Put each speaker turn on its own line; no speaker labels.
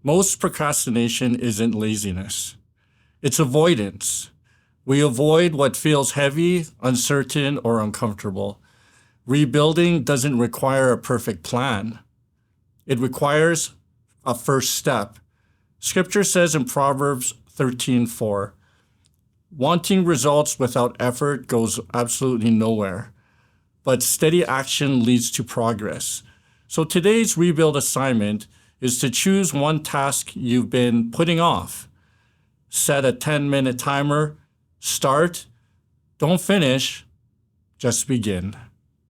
Most procrastination isn't laziness, it's avoidance. We avoid what feels heavy, uncertain, or uncomfortable. Rebuilding doesn't require a perfect plan, it requires a first step. Scripture says in Proverbs 13:4, wanting results without effort goes absolutely nowhere, but steady action leads to progress. So today's rebuild assignment is to choose one task you've been putting off. Set a 10-minute timer, start, don't finish, just begin.